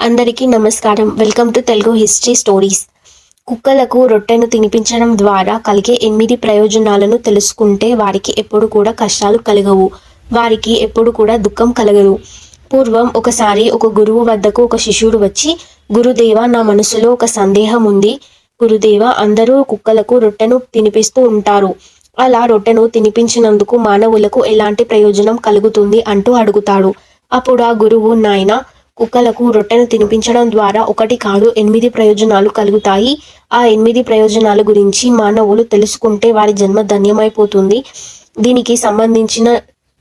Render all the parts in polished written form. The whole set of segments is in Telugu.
అందరికీ నమస్కారం. Welcome to Telugu history stories. కుక్కలకు రొట్టెను తినిపించడం ద్వారా కలిగే 8 ప్రయోజనాలను తెలుసుకుంటే వారికి ఎప్పుడు కూడా కష్టాలు కలగవు. వారికి ఎప్పుడు కూడా దుఃఖం కలగదు. పూర్వం ఒకసారి ఒక గురువు వద్దకు ఒక శిష్యుడు వచ్చి, గురుదేవా, నా మనసులో ఒక సందేహం ఉంది. గురుదేవా, అందరూ కుక్కలకు రొట్టెను తినిపిస్తూ ఉంటారు. అలా రొట్టెను తినిపించినందుకు మానవులకు ఎలాంటి ప్రయోజనం కలుగుతుంది అంటూ అడుగుతాడు. అప్పుడు ఆ గురువు, నాయనా, కుక్కలకు రొట్టెను తినిపించడం ద్వారా 1 కాదు 8 ప్రయోజనాలు కలుగుతాయి. ఆ 8 ప్రయోజనాల గురించి మానవులు తెలుసుకుంటే వారి జన్మ ధన్యమైపోతుంది. దీనికి సంబంధించిన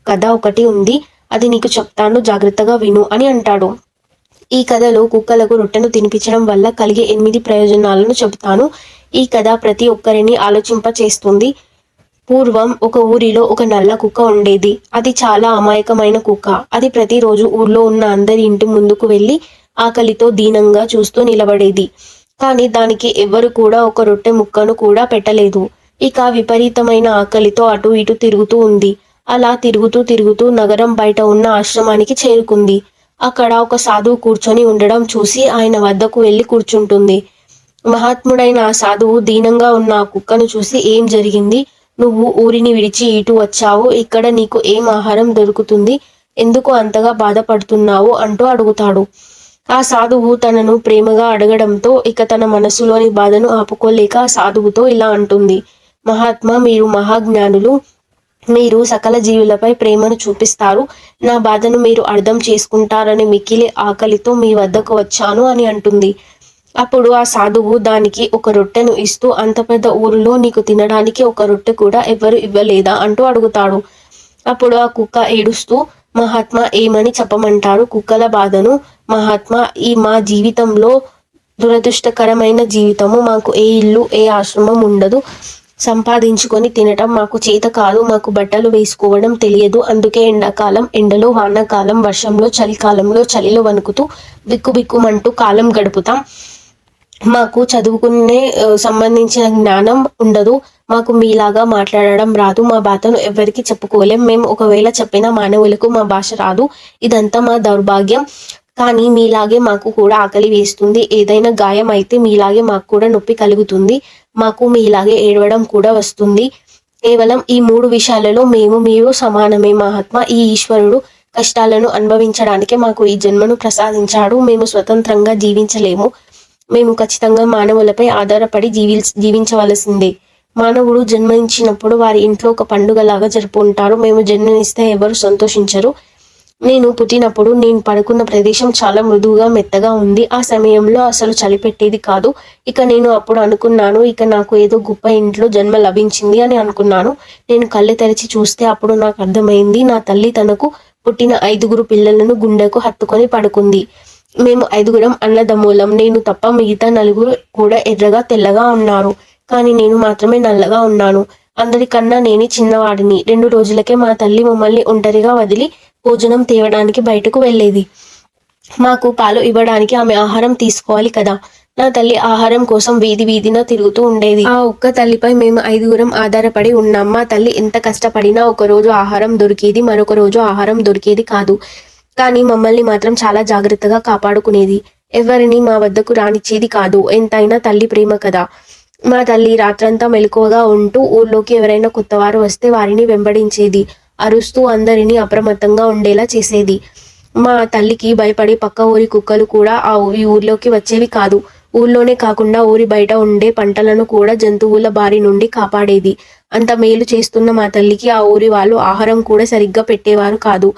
కథ ఒకటి ఉంది. అది నీకు చెప్తాను, జాగ్రత్తగా విను అని అంటాడు. ఈ కథలో కుక్కలకు రొట్టెను తినిపించడం వల్ల కలిగే 8 ప్రయోజనాలను చెబుతాను. ఈ కథ ప్రతి ఒక్కరిని ఆలోచింపచేస్తుంది. పూర్వం ఒక ఊరిలో ఒక నల్ల కుక్క ఉండేది. అది చాలా అమాయకమైన కుక్క. అది ప్రతిరోజు ఊర్లో ఉన్న అందరి ఇంటి ముందుకు వెళ్ళి ఆకలితో దీనంగా చూస్తూ నిలబడేది. కానీ దానికి ఎవ్వరు కూడా ఒక రొట్టె ముక్కను కూడా పెట్టలేదు. ఇక విపరీతమైన ఆకలితో అటు ఇటు తిరుగుతూ ఉంది. అలా తిరుగుతూ తిరుగుతూ నగరం బయట ఉన్న ఆశ్రమానికి చేరుకుంది. అక్కడ ఒక సాధువు కూర్చొని ఉండడం చూసి ఆయన వద్దకు వెళ్ళి కూర్చుంటుంది. మహాత్ముడైన ఆ సాధువు దీనంగా ఉన్న ఆ కుక్కను చూసి, ఏం జరిగింది? నువ్వు ఊరిని విడిచి ఇటు వచ్చావు. ఇక్కడ నీకు ఏం ఆహారం దొరుకుతుంది? ఎందుకు అంతగా బాధపడుతున్నావు అంటూ అడుగుతాడు. ఆ సాధువు తనను ప్రేమగా అడగడంతో ఇక తన మనసులోని బాధను ఆపుకోలేక ఆ సాధువుతో ఇలా అంటుంది. మహాత్మా, మీరు మహాజ్ఞానులు. మీరు సకల జీవులపై ప్రేమను చూపిస్తారు. నా బాధను మీరు అర్థం చేసుకుంటారని మిక్కిలి ఆకలితో మీ వద్దకు వచ్చాను అని అంటుంది. అప్పుడు ఆ సాధువు దానికి ఒక రొట్టెను ఇస్తూ, అంత పెద్ద ఊరిలో నీకు తినడానికి ఒక రొట్టె కూడా ఎవరు ఇవ్వలేదా అంటూ అడుగుతాడు. అప్పుడు ఆ కుక్క ఏడుస్తూ, మహాత్మా, ఏమని చెప్పమంటారు కుక్కల బాధను? మహాత్మా, మా జీవితంలో దురదృష్టకరమైన జీవితము. మాకు ఏ ఇల్లు, ఏ ఆశ్రమం ఉండదు. సంపాదించుకొని తినటం మాకు చేత కాదు. మాకు బట్టలు వేసుకోవడం తెలియదు. అందుకే ఎండాకాలం ఎండలో, వానాకాలం వర్షంలో, చలికాలంలో చలిలో వణుకుతూ బిక్కుబిక్కుమంటూ కాలం గడుపుతాం. మాకు చదువుకునే సంబంధించిన జ్ఞానం ఉండదు. మాకు మీలాగా మాట్లాడడం రాదు. మా బాధను ఎవరికి చెప్పుకోలేం. మేము ఒకవేళ చెప్పిన మానవులకు మా భాష రాదు. ఇదంతా మా దౌర్భాగ్యం. కానీ మీలాగే మాకు కూడా ఆకలి వేస్తుంది. ఏదైనా గాయం అయితే మీలాగే మాకు కూడా నొప్పి కలుగుతుంది. మాకు మీలాగే ఏడవడం కూడా వస్తుంది. కేవలం ఈ 3 విషయాలలో మేము మీరు సమానమే మహాత్మా. ఈ ఈశ్వరుడు కష్టాలను అనుభవించడానికే మాకు ఈ జన్మను ప్రసాదించాడు. మేము స్వతంత్రంగా జీవించలేము. మేము ఖచ్చితంగా మానవులపై ఆధారపడి జీవించవలసిందే. మానవుడు జన్మించినప్పుడు వారి ఇంట్లో ఒక పండుగలాగా జరుపుకుంటారు. మేము జన్మనిస్తే ఎవరు సంతోషించరు. నేను పుట్టినప్పుడు నేను పడుకున్న ప్రదేశం చాలా మృదువుగా మెత్తగా ఉంది. ఆ సమయంలో అసలు చలి పెట్టేది కాదు. ఇక నేను అప్పుడు అనుకున్నాను, ఇక నాకు ఏదో గొప్ప ఇంట్లో జన్మ లభించింది అని అనుకున్నాను. నేను కళ్ళు తెరిచి చూస్తే అప్పుడు నాకు అర్థమైంది, నా తల్లి తనకు పుట్టిన 5 పిల్లలను గుండెకు హత్తుకొని పడుకుంది. మేము 5 అన్నదమ్ములం. నేను తప్ప మిగతా 4 కూడా ఎర్రగా తెల్లగా ఉన్నారు. కానీ నేను మాత్రమే నల్లగా ఉన్నాను. అందరికన్నా నేనే చిన్నవాడిని. 2 రోజులకే మా తల్లి మమ్మల్ని ఒంటరిగా వదిలి భోజనం తేవడానికి బయటకు వెళ్ళేది. మాకు పాలు ఇవ్వడానికి ఆమె ఆహారం తీసుకోవాలి కదా. నా తల్లి ఆహారం కోసం వీధి వీధిన తిరుగుతూ ఉండేది. ఆ ఒక్క తల్లిపై మేము 5 ఆధారపడి ఉన్నాం. మా తల్లి ఎంత కష్టపడినా ఒకరోజు ఆహారం దొరికేది, మరొక రోజు ఆహారం దొరికేది కాదు. కానీ మమ్మల్ని మాత్రం చాలా జాగ్రత్తగా కాపాడుకునేది. ఎవరిని మా వద్దకు రానిచ్చేది కాదు. ఎంతైనా తల్లి ప్రేమ కదా. మా తల్లి రాత్రంతా మెలకువగా ఉంటూ ఊర్లోకి ఎవరైనా కొత్తవారు వస్తే వారిని వెంబడించేది. అరుస్తూ అందరినీ అప్రమత్తంగా ఉండేలా చేసేది. మా తల్లికి భయపడి పక్క ఊరి కుక్కలు కూడా ఈ ఊర్లోకి వచ్చేవి కాదు. ఊర్లోనే కాకుండా ఊరి బయట ఉండే పంటలను కూడా జంతువుల బారి నుండి కాపాడేది. అంత మేలు చేస్తున్న మా తల్లికి ఆ ఊరి వాళ్ళు ఆహారం కూడా సరిగ్గా పెట్టేవారు కాదు.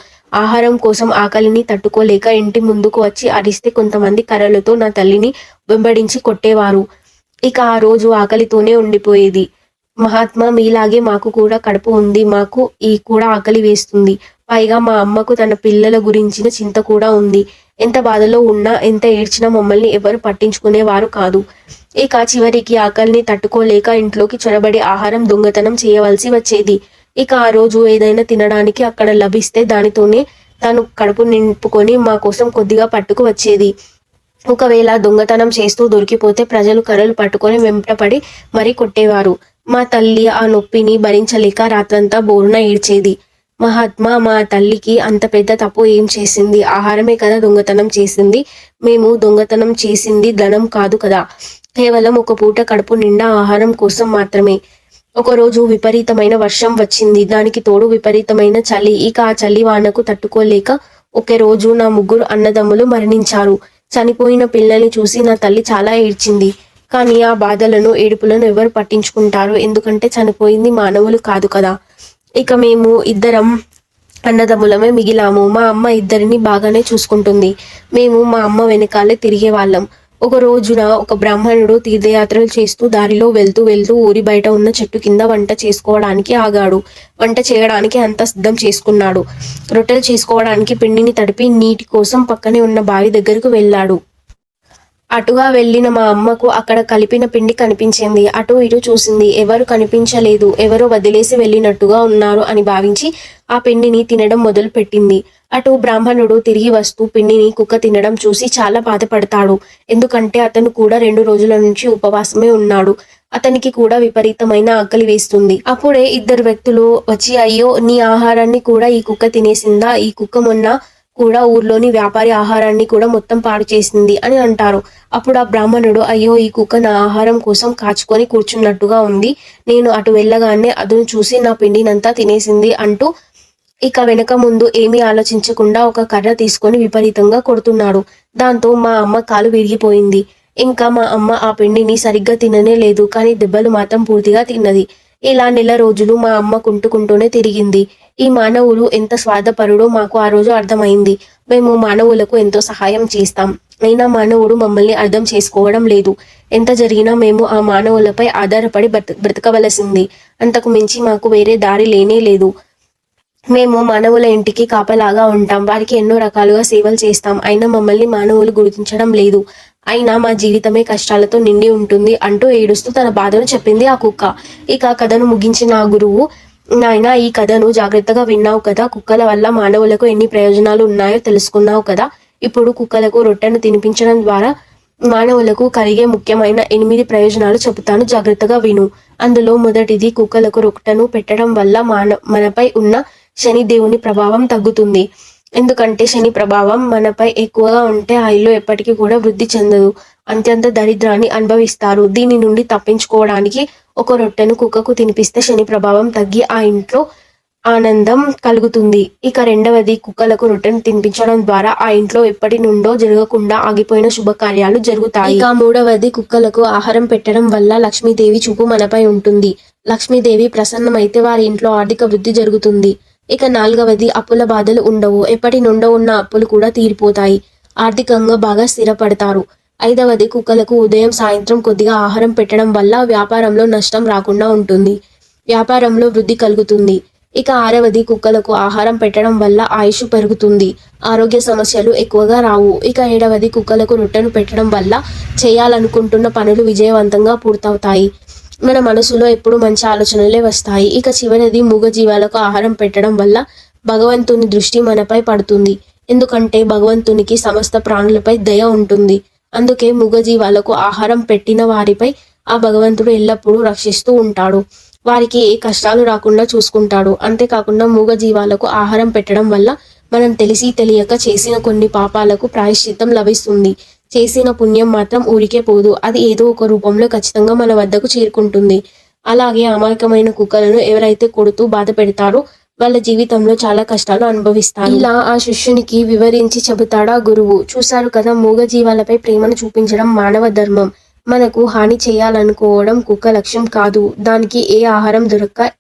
ఆహారం కోసం ఆకలిని తట్టుకోలేక ఇంటి ముందుకు వచ్చి అరిస్తే కొంతమంది కర్రలతో నా తల్లిని వెంబడించి కొట్టేవారు. ఇక ఆ రోజు ఆకలితోనే ఉండిపోయేది. మహాత్మా, మీలాగే మాకు కూడా కడుపు ఉంది. మాకు కూడా ఆకలి వేస్తుంది. పైగా మా అమ్మకు తన పిల్లల గురించిన చింత కూడా ఉంది. ఎంత బాధలో ఉన్నా, ఎంత ఏడ్చినా మమ్మల్ని ఎవరు పట్టించుకునేవారు కాదు. ఇక చివరికి ఆకలిని తట్టుకోలేక ఇంట్లోకి చొరబడి ఆహారం దొంగతనం చేయవలసి వచ్చేది. ఇక ఆ రోజు ఏదైనా తినడానికి అక్కడ లభిస్తే దానితోనే తాను కడుపు నింపుకొని మా కోసం కొద్దిగా పట్టుకు వచ్చేది. ఒకవేళ దొంగతనం చేస్తూ దొరికిపోతే ప్రజలు కర్రలు పట్టుకొని వెంటపడి మరీ కొట్టేవారు. మా తల్లి ఆ నొప్పిని భరించలేక రాత్రంతా బోరున ఏడ్చేది. మహాత్మా మా తల్లికి అంత పెద్ద తప్పు ఏం చేసింది? ఆహారమే కదా దొంగతనం చేసింది. మేము దొంగతనం చేసింది ధనం కాదు కదా, కేవలం ఒక పూట కడుపు నిండా ఆహారం కోసం మాత్రమే. ఒకరోజు విపరీతమైన వర్షం వచ్చింది. దానికి తోడు విపరీతమైన చలి. ఇక ఆ చలి వానకు తట్టుకోలేక ఒకే రోజు నా ముగ్గురు అన్నదమ్ములు మరణించారు. చనిపోయిన పిల్లల్ని చూసి నా తల్లి చాలా ఏడ్చింది. కానీ ఆ బాధలను ఏడుపులను ఎవరు పట్టించుకుంటారు? ఎందుకంటే చనిపోయింది మానవులు కాదు కదా. ఇక మేము ఇద్దరం అన్నదమ్ములమే మిగిలాము. మా అమ్మ ఇద్దరిని బాగానే చూసుకుంటుంది. మేము మా అమ్మ వెనకాలే తిరిగే వాళ్ళం. ఒక రోజున ఒక బ్రాహ్మణుడు తీర్థయాత్రలు చేస్తూ దారిలో వెళ్తూ ఊరి బయట ఉన్న చెట్టు కింద వంట చేసుకోవడానికి ఆగాడు. వంట చేయడానికి అంతా సిద్ధం చేసుకున్నాడు. రొట్టెలు చేసుకోవడానికి పిండిని తడిపి నీటి కోసం పక్కనే ఉన్న బావి దగ్గరకు వెళ్ళాడు. అటుగా వెళ్ళిన మా అమ్మకు అక్కడ కలిపిన పిండి కనిపించింది. అటు ఇటు చూసింది. ఎవరు కనిపించలేదు. ఎవరో వదిలేసి వెళ్ళినట్టుగా ఉన్నారు అని భావించి ఆ పిండిని తినడం మొదలు పెట్టింది. అటు బ్రాహ్మణుడు తిరిగి వస్తూ పిండిని కుక్క తినడం చూసి చాలా బాధపడతాడు. ఎందుకంటే అతను కూడా 2 రోజుల నుంచి ఉపవాసమే ఉన్నాడు. అతనికి కూడా విపరీతమైన ఆకలి వేస్తుంది. అప్పుడే ఇద్దరు వ్యక్తులు వచ్చి, అయ్యో, నీ ఆహారాన్ని కూడా ఈ కుక్క తినేసిందా? ఈ కుక్క మొన్న కూడా ఊర్లోని వ్యాపారి ఆహారాన్ని కూడా మొత్తం పాడు చేసింది అని అంటారు. అప్పుడు ఆ బ్రాహ్మణుడు, అయ్యో, ఈ కుక్క నా ఆహారం కోసం కాచుకొని కూర్చున్నట్టుగా ఉంది. నేను అటు వెళ్ళగానే అదును చూసి నా పిండినంతా తినేసింది అంటూ ఇక వెనక ముందు ఏమీ ఆలోచించకుండా ఒక కర్ర తీసుకొని విపరీతంగా కొడుతున్నాడు. దాంతో మా అమ్మ కాలు విరిగిపోయింది. ఇంకా మా అమ్మ ఆ పిండిని సరిగ్గా తిననే లేదు. కానీ దెబ్బలు మాత్రం పూర్తిగా తిన్నది. ఇలా నెల రోజులు మా అమ్మ కుంటుకుంటూనే తిరిగింది. ఈ మానవుడు ఎంత స్వార్థపరుడో మాకు ఆ రోజు అర్థమైంది. మేము మానవులకు ఎంతో సహాయం చేస్తాం. అయినా మానవుడు మమ్మల్ని అర్థం చేసుకోవడం లేదు. ఎంత జరిగినా మేము ఆ మానవులపై ఆధారపడి బ్రతకవలసింది. అంతకు మించి మాకు వేరే దారి లేనే లేదు. మేము మానవుల ఇంటికి కాపలాగా ఉంటాం. వారికి ఎన్నో రకాలుగా సేవలు చేస్తాం. అయినా మమ్మల్ని మానవులు గుర్తించడం లేదు. అయినా మా జీవితమే కష్టాలతో నిండి ఉంటుంది అంటూ ఏడుస్తూ తన బాధను చెప్పింది ఆ కుక్క. ఇక కథను ముగించిన ఆ గురువు, నాయనా, ఈ కథను జాగ్రత్తగా విన్నావు కదా. కుక్కల వల్ల మానవులకు ఎన్ని ప్రయోజనాలు ఉన్నాయో తెలుసుకున్నావు కదా. ఇప్పుడు కుక్కలకు రొట్టెను తినిపించడం ద్వారా మానవులకు కలిగే ముఖ్యమైన 8 ప్రయోజనాలు చెబుతాను, జాగ్రత్తగా విను. అందులో మొదటిది, కుక్కలకు రొట్టెను పెట్టడం వల్ల మనపై ఉన్న శనిదేవుని ప్రభావం తగ్గుతుంది. ఎందుకంటే శని ప్రభావం మనపై ఎక్కువగా ఉంటే ఆ ఇల్లు ఎప్పటికీ కూడా వృద్ధి చెందదు. అత్యంత దరిద్రాన్ని అనుభవిస్తారు. దీని నుండి తప్పించుకోవడానికి ఒక రొట్టెను కుక్కకు తినిపిస్తే శని ప్రభావం తగ్గి ఆ ఇంట్లో ఆనందం కలుగుతుంది. ఇక రెండవది, కుక్కలకు రొట్టెను తినిపించడం ద్వారా ఆ ఇంట్లో ఎప్పటి నుండో జరగకుండా ఆగిపోయిన శుభకార్యాలు జరుగుతాయి. ఇక మూడవది, కుక్కలకు ఆహారం పెట్టడం వల్ల లక్ష్మీదేవి చూపు మనపై ఉంటుంది. లక్ష్మీదేవి ప్రసన్నమైతే వారి ఇంట్లో ఆర్థిక వృద్ధి జరుగుతుంది. ఇక నాలుగవది, అప్పుల బాధలు ఉండవు. ఎప్పటి నుండో ఉన్న అప్పులు కూడా తీరిపోతాయి. ఆర్థికంగా బాగా స్థిరపడతారు. ఐదవది, కుక్కలకు ఉదయం సాయంత్రం కొద్దిగా ఆహారం పెట్టడం వల్ల వ్యాపారంలో నష్టం రాకుండా ఉంటుంది. వ్యాపారంలో వృద్ధి కలుగుతుంది. ఇక ఆరవది, కుక్కలకు ఆహారం పెట్టడం వల్ల ఆయుష్ పెరుగుతుంది. ఆరోగ్య సమస్యలు ఎక్కువగా రావు. ఇక ఏడవది, కుక్కలకు రొట్టెను పెట్టడం వల్ల చేయాలనుకుంటున్న పనులు విజయవంతంగా పూర్తవుతాయి. మన మనసులో ఎప్పుడు మంచి ఆలోచనలే వస్తాయి. ఇక చివరిది, మూగజీవాలకు ఆహారం పెట్టడం వల్ల భగవంతుని దృష్టి మనపై పడుతుంది. ఎందుకంటే భగవంతునికి సమస్త ప్రాణులపై దయ ఉంటుంది. అందుకే మూగజీవాలకు ఆహారం పెట్టిన వారిపై ఆ భగవంతుడు ఎల్లప్పుడూ రక్షిస్తూ ఉంటాడు. వారికి ఏ కష్టాలు రాకుండా చూసుకుంటాడు. అంతేకాకుండా మూగజీవాలకు ఆహారం పెట్టడం వల్ల మనం తెలిసి తెలియక చేసిన కొన్ని పాపాలకు ప్రాయశ్చిత్తం లభిస్తుంది. చేసిన పుణ్యం మాత్రం ఊరికే పోదు. అది ఏదో ఒక రూపంలో ఖచ్చితంగా మన వద్దకు చేరుకుంటుంది. అలాగే అమాయకమైన కుక్కలను ఎవరైతే కొడుతూ బాధ పెడతారో వాళ్ళ జీవితంలో చాలా కష్టాలు అనుభవిస్తారు. ఇలా ఆ శిష్యునికి వివరించి చెబుతాడా గురువు. చూశారు కదా, మూగజీవాలపై ప్రేమను చూపించడం మానవ ధర్మం. మనకు హాని చేయాలనుకోవడం కుక్క లక్ష్యం కాదు. దానికి ఏ ఆహారం దొరక్క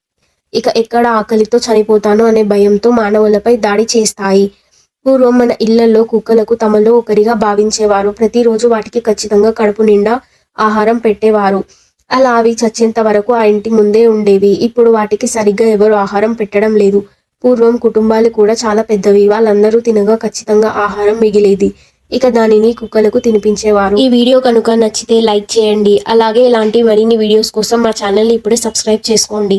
ఇక ఎక్కడ ఆకలితో చనిపోతాను అనే భయంతో మానవులపై దాడి చేస్తాయి. పూర్వం మన ఇళ్లలో కుక్కలకు తమలో ఒకరిగా భావించేవారు. ప్రతిరోజు వాటికి ఖచ్చితంగా కడుపు నిండా ఆహారం పెట్టేవారు. అలా అవి చచ్చేంత వరకు ఆ ఇంటి ముందే ఉండేవి. ఇప్పుడు వాటికి సరిగ్గా ఎవరు ఆహారం పెట్టడం లేదు. పూర్వం కుటుంబాలు కూడా చాలా పెద్దవి. వాళ్ళందరూ తినగా ఖచ్చితంగా ఆహారం మిగిలేది. ఇక దానిని కుక్కలకు తినిపించేవారు. ఈ వీడియో కనుక నచ్చితే లైక్ చేయండి. అలాగే ఇలాంటి మరిన్ని వీడియోస్ కోసం మా ఛానల్ని ఇప్పుడే సబ్స్క్రైబ్ చేసుకోండి.